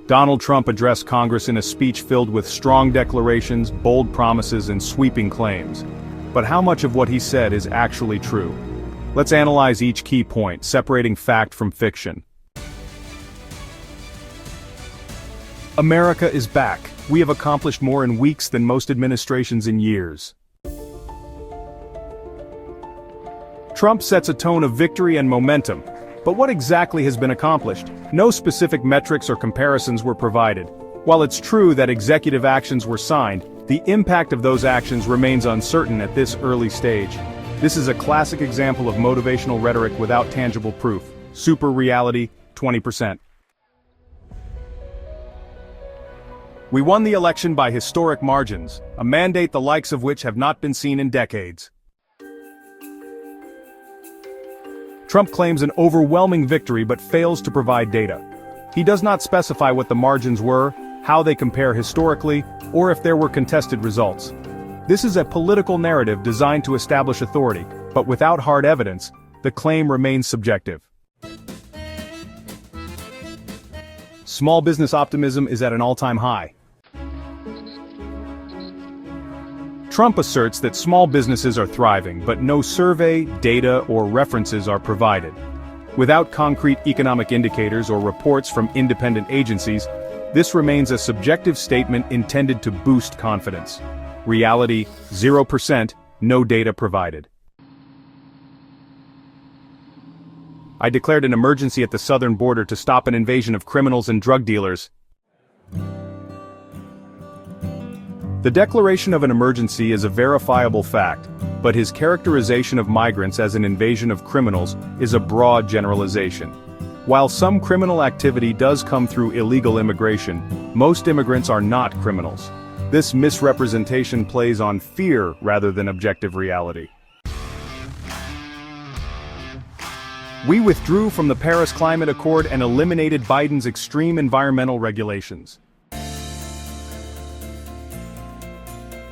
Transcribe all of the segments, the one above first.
Donald Trump addressed Congress in a speech filled with strong declarations, bold promises, and sweeping claims. But how much of what he said is actually true? Let's analyze each key point, separating fact from fiction. America is back. We have accomplished more in weeks than most administrations in years. Trump sets a tone of victory and momentum. But what exactly has been accomplished? No specific metrics or comparisons were provided. While it's true that executive actions were signed, the impact of those actions remains uncertain at this early stage. This is a classic example of motivational rhetoric without tangible proof. Super reality, 20%. We won the election by historic margins, a mandate the likes of which have not been seen in decades. Trump claims an overwhelming victory but fails to provide data. He does not specify what the margins were, how they compare historically, or if there were contested results. This is a political narrative designed to establish authority, but without hard evidence, the claim remains subjective. Small business optimism is at an all-time high. Trump asserts that small businesses are thriving, but no survey, data, or references are provided. Without concrete economic indicators or reports from independent agencies, this remains a subjective statement intended to boost confidence. Reality, 0%, no data provided. I declared an emergency at the southern border to stop an invasion of criminals and drug dealers. The declaration of an emergency is a verifiable fact, but his characterization of migrants as an invasion of criminals is a broad generalization. While some criminal activity does come through illegal immigration, most immigrants are not criminals. This misrepresentation plays on fear rather than objective reality. We withdrew from the Paris Climate Accord and eliminated Biden's extreme environmental regulations.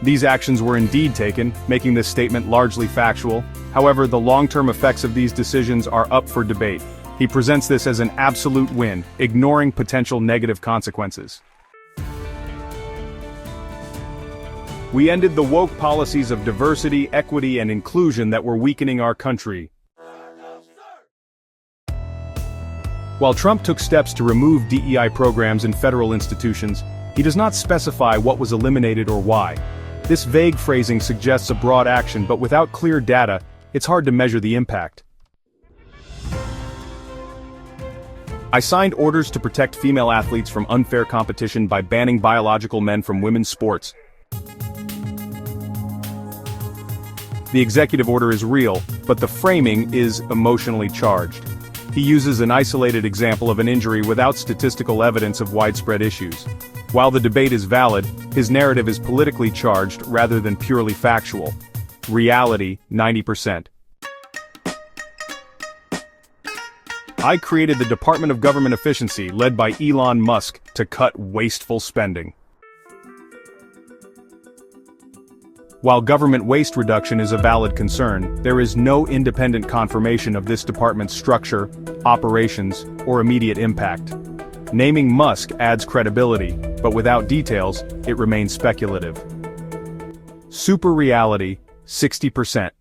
These actions were indeed taken, making this statement largely factual. However, the long-term effects of these decisions are up for debate. He presents this as an absolute win, ignoring potential negative consequences. We ended the woke policies of diversity, equity, and inclusion that were weakening our country. While Trump took steps to remove DEI programs in federal institutions, he does not specify what was eliminated or why. This vague phrasing suggests a broad action, but without clear data, it's hard to measure the impact. I signed orders to protect female athletes from unfair competition by banning biological men from women's sports. The executive order is real, but the framing is emotionally charged. He uses an isolated example of an injury without statistical evidence of widespread issues. While the debate is valid, his narrative is politically charged rather than purely factual. Reality, 90%. I created the Department of Government Efficiency, led by Elon Musk, to cut wasteful spending. While government waste reduction is a valid concern, there is no independent confirmation of this department's structure, operations, or immediate impact. Naming Musk adds credibility, but without details, it remains speculative. Super reality, 60%.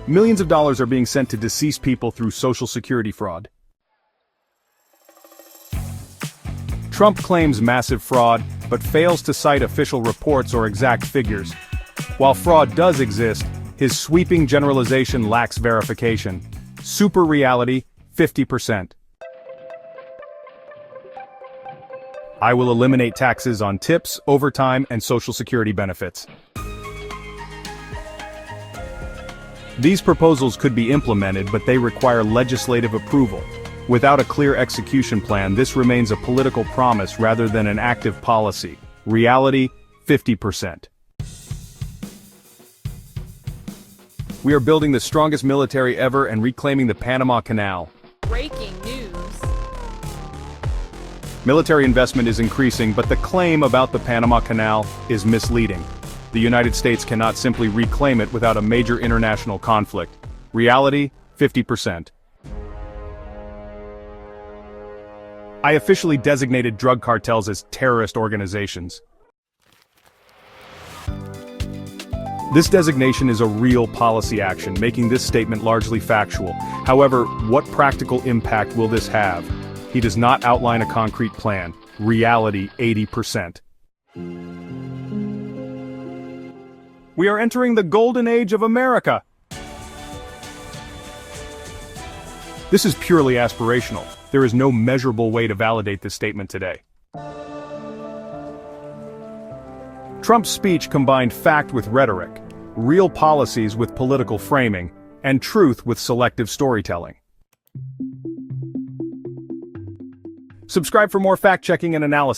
Millions of dollars are being sent to deceased people through Social Security fraud. Trump claims massive fraud, but fails to cite official reports or exact figures. While fraud does exist, his sweeping generalization lacks verification. Super reality, 50%. I will eliminate taxes on tips, overtime, and Social Security benefits. These proposals could be implemented, but they require legislative approval. Without a clear execution plan, this remains a political promise rather than an active policy. Reality, 50%. We are building the strongest military ever and reclaiming the Panama Canal. Breaking news. Military investment is increasing, but the claim about the Panama Canal is misleading. The United States cannot simply reclaim it without a major international conflict. Reality, 50%. I officially designated drug cartels as terrorist organizations. This designation is a real policy action, making this statement largely factual. However, what practical impact will this have? He does not outline a concrete plan. Reality 80%. We are entering the golden age of America. This is purely aspirational. There is no measurable way to validate this statement today. Trump's speech combined fact with rhetoric, real policies with political framing, and truth with selective storytelling. Subscribe for more fact-checking and analysis.